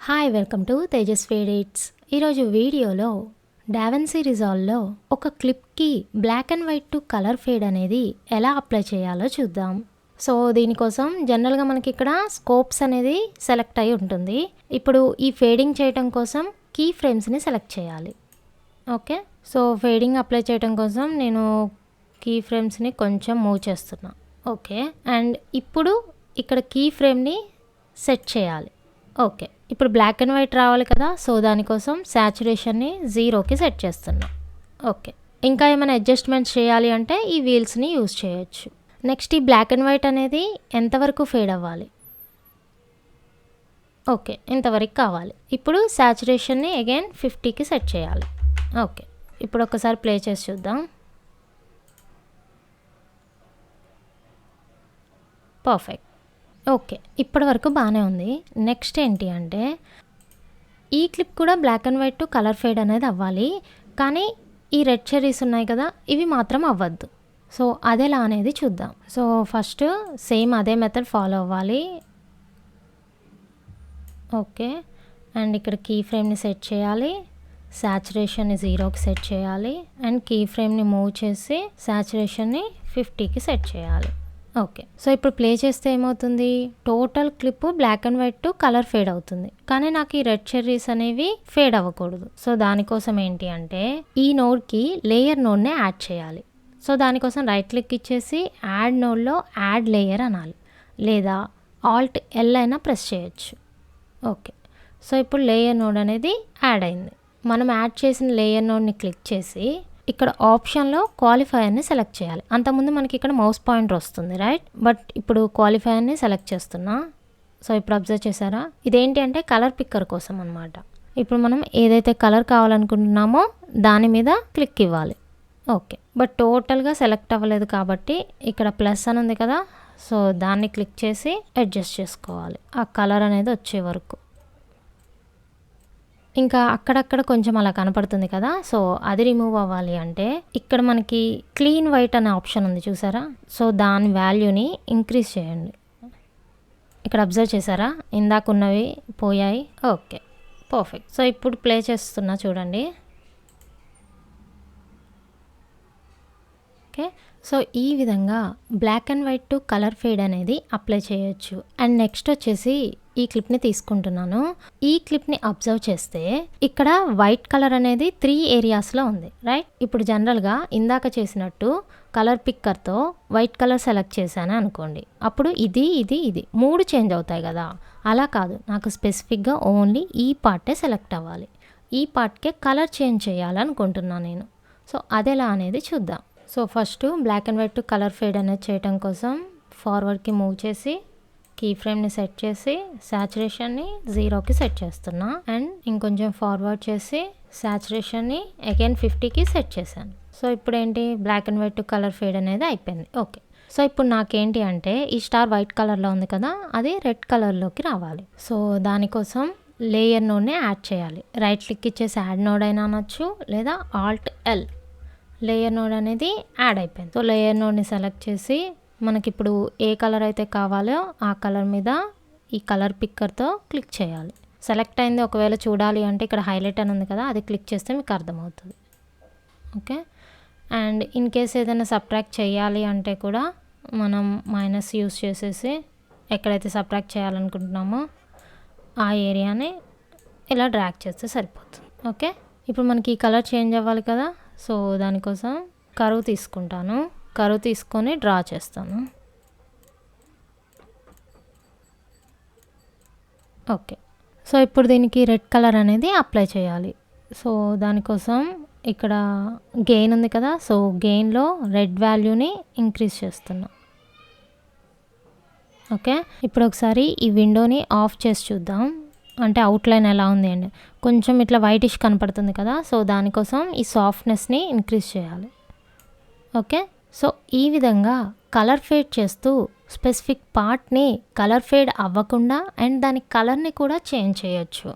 Hi welcome to Tejas ఫేడేట్స్. ఈరోజు వీడియోలో డావిన్సీ రిజాల్వ్లో ఒక క్లిప్కి black and white to colour fade అనేది ఎలా అప్లై చేయాలో చూద్దాం. సో దీనికోసం జనరల్గా మనకి ఇక్కడ స్కోప్స్ అనేది సెలెక్ట్ అయి ఉంటుంది. ఇప్పుడు ఈ ఫేడింగ్ చేయటం కోసం కీ ఫ్రేమ్స్ని సెలెక్ట్ చేయాలి. ఓకే, సో ఫేడింగ్ అప్లై చేయటం కోసం నేను కీ ఫ్రేమ్స్ని కొంచెం మూవ్ చేస్తున్నా. ఓకే, అండ్ ఇప్పుడు ఇక్కడ కీ ఫ్రేమ్ని సెట్ చేయాలి. ఓకే, ఇప్పుడు బ్లాక్ అండ్ వైట్ రావాలి కదా, సో దానికోసం శాచురేషన్ని 0కి సెట్ చేస్తున్నా. ఓకే, ఇంకా ఏమైనా అడ్జస్ట్మెంట్స్ చేయాలి అంటే ఈ వీల్స్ని యూజ్ చేయొచ్చు. నెక్స్ట్ ఈ బ్లాక్ అండ్ వైట్ అనేది ఎంతవరకు ఫేడ్ అవ్వాలి? ఓకే, ఇంతవరకు కావాలి. ఇప్పుడు శాచురేషన్ని అగైన్ 50కి సెట్ చేయాలి. ఓకే, ఇప్పుడు ఒకసారి ప్లే చేసి చూద్దాం. పర్ఫెక్ట్. ఓకే, ఇప్పటి వరకు బాగానే ఉంది. నెక్స్ట్ ఏంటి అంటే ఈ క్లిప్ కూడా black and white to colour fade అనేది అవ్వాలి, కానీ ఈ రెడ్ చెర్రీస్ ఉన్నాయి కదా, ఇవి మాత్రం అవ్వద్దు. సో అదెలా అనేది చూద్దాం. సో ఫస్ట్ సేమ్ అదే మెథడ్ ఫాలో అవ్వాలి. ఓకే, అండ్ ఇక్కడ కీ ఫ్రేమ్ని సెట్ చేయాలి, శాచురేషన్ని 0కి సెట్ చేయాలి, అండ్ కీ ఫ్రేమ్ని మూవ్ చేసి శాచురేషన్ని 50కి సెట్ చేయాలి. ఓకే, సో ఇప్పుడు ప్లే చేస్తే ఏమవుతుంది? Total clip black and white to colour fade అవుతుంది, కానీ నాకు ఈ రెడ్ చెర్రీస్ అనేవి ఫేడ్ అవ్వకూడదు. సో దానికోసం ఏంటి అంటే ఈ నోడ్కి లేయర్ నోడ్నే యాడ్ చేయాలి. సో దానికోసం రైట్ క్లిక్ ఇచ్చేసి యాడ్ నోడ్లో యాడ్ లేయర్ అనాలి, లేదా ఆల్ట్ ఎల్ అయినా ప్రెస్ చేయొచ్చు. ఓకే, సో ఇప్పుడు లేయర్ నోడ్ అనేది యాడ్ అయింది. మనం యాడ్ చేసిన లేయర్ నోడ్ని క్లిక్ చేసి ఇక్కడ ఆప్షన్లో క్వాలిఫైయర్ని సెలెక్ట్ చేయాలి. అంతకుముందు మనకి ఇక్కడ మౌస్ పాయింటర్ వస్తుంది, రైట్? బట్ ఇప్పుడు క్వాలిఫైయర్ని సెలెక్ట్ చేస్తున్నా. సో ఇప్పుడు అబ్జర్వ్ చేశారా, ఇదేంటి అంటే కలర్ పిక్కర్ కోసం అనమాట. ఇప్పుడు మనం ఏదైతే కలర్ కావాలనుకుంటున్నామో దాని మీద క్లిక్ ఇవ్వాలి. ఓకే, బట్ టోటల్గా సెలెక్ట్ అవ్వలేదు కాబట్టి ఇక్కడ ప్లస్ అని ఉంది కదా, సో దాన్ని క్లిక్ చేసి అడ్జస్ట్ చేసుకోవాలి ఆ కలర్ అనేది వచ్చే వరకు. ఇంకా అక్కడక్కడ కొంచెం అలా కనపడుతుంది కదా, సో అది రిమూవ్ అవ్వాలి అంటే ఇక్కడ మనకి క్లీన్ వైట్ అనే ఆప్షన్ ఉంది చూసారా, సో దాని వాల్యూని ఇంక్రీజ్ చేయండి. ఇక్కడ అబ్జర్వ్ చేసారా, ఇందాక ఉన్నవి పోయాయి. Okay, perfect. సో ఇప్పుడు ప్లే చేస్తున్నా చూడండి. ఓకే, సో ఈ విధంగా black and white to colour fade అనేది అప్లై చేయొచ్చు. అండ్ నెక్స్ట్ వచ్చేసి ఈ క్లిప్ని తీసుకుంటున్నాను. ఈ క్లిప్ని అబ్జర్వ్ చేస్తే ఇక్కడ వైట్ కలర్ అనేది 3 ఏరియాస్లో ఉంది, రైట్? ఇప్పుడు జనరల్గా ఇందాక చేసినట్టు కలర్ పిక్కర్తో వైట్ కలర్ సెలెక్ట్ చేశాను అనుకోండి, అప్పుడు ఇది 3 చేంజ్ అవుతాయి కదా. అలా కాదు, నాకు స్పెసిఫిక్గా ఓన్లీ ఈ పార్టే సెలెక్ట్ అవ్వాలి. ఈ పార్ట్కే కలర్ చేంజ్ చేయాలనుకుంటున్నాను నేను. సో అదెలా అనేది చూద్దాం. So first black and white to colour fade అనేది చేయడం కోసం ఫార్వర్డ్కి మూవ్ చేసి కీ ఫ్రేమ్ని సెట్ చేసి శాచురేషన్ని 0కి సెట్ చేస్తున్నా, అండ్ ఇంకొంచెం ఫార్వర్డ్ చేసి శాచురేషన్ని అగైన్ 50కి సెట్ చేశాను. సో ఇప్పుడు ఏంటి, black and white to colour fade అనేది అయిపోయింది. ఓకే, సో ఇప్పుడు నాకేంటి అంటే ఈ స్టార్ వైట్ కలర్లో ఉంది కదా, అది రెడ్ కలర్లోకి రావాలి. సో దానికోసం లేయర్ నోడ్ని యాడ్ చేయాలి. రైట్ క్లిక్ ఇచ్చేసి యాడ్ నోడ్ అయినా అనొచ్చు, లేదా ఆల్ట్ ఎల్. లేయర్ నోడ్ అనేది యాడ్ అయిపోయింది. సో లేయర్ నోడ్ని సెలెక్ట్ చేసి మనకి ఇప్పుడు ఏ కలర్ అయితే కావాలో ఆ కలర్ మీద ఈ కలర్ పిక్కర్తో క్లిక్ చేయాలి. సెలెక్ట్ అయింది ఒకవేళ చూడాలి అంటే ఇక్కడ హైలైట్ అని ఉంది కదా, అది క్లిక్ చేస్తే మీకు అర్థమవుతుంది. ఓకే, అండ్ ఇన్ కేస్ ఏదైనా సబ్ట్రాక్ట్ చేయాలి అంటే కూడా మనం మైనస్ యూస్ చేసేసి ఎక్కడైతే సబ్ట్రాక్ట్ చేయాలనుకుంటున్నామో ఆ ఏరియాని ఇలా డ్రాగ్ చేస్తే సరిపోతుంది. ఓకే, ఇప్పుడు మనకి ఈ కలర్ చేంజ్ అవ్వాలి కదా, సో దానికోసం కర్వ్ తీసుకుంటాను. కర్వ్ తీసుకొని డ్రా చేస్తాను. ఓకే, సో ఇప్పుడు దీనికి రెడ్ కలర్ అనేది అప్లై చేయాలి. సో దానికోసం ఇక్కడ గెయిన్ ఉంది కదా, సో గెయిన్లో రెడ్ వాల్యూని ఇంక్రీజ్ చేస్తున్నా. ఓకే, ఇప్పుడు ఒకసారి ఈ విండోని ఆఫ్ చేసి చూద్దాం, అంటే అవుట్లైన్ ఎలా ఉంది అండి. కొంచెం ఇట్లా వైటిష్ కనపడుతుంది కదా, సో దానికోసం ఈ సాఫ్ట్నెస్ని ఇంక్రీజ్ చేయాలి. ఓకే, సో ఈ విధంగా కలర్ ఫేడ్ చేస్తూ స్పెసిఫిక్ పార్ట్ని కలర్ ఫేడ్ అవ్వకుండా అండ్ దాని కలర్ని కూడా చేంజ్ చేయొచ్చు.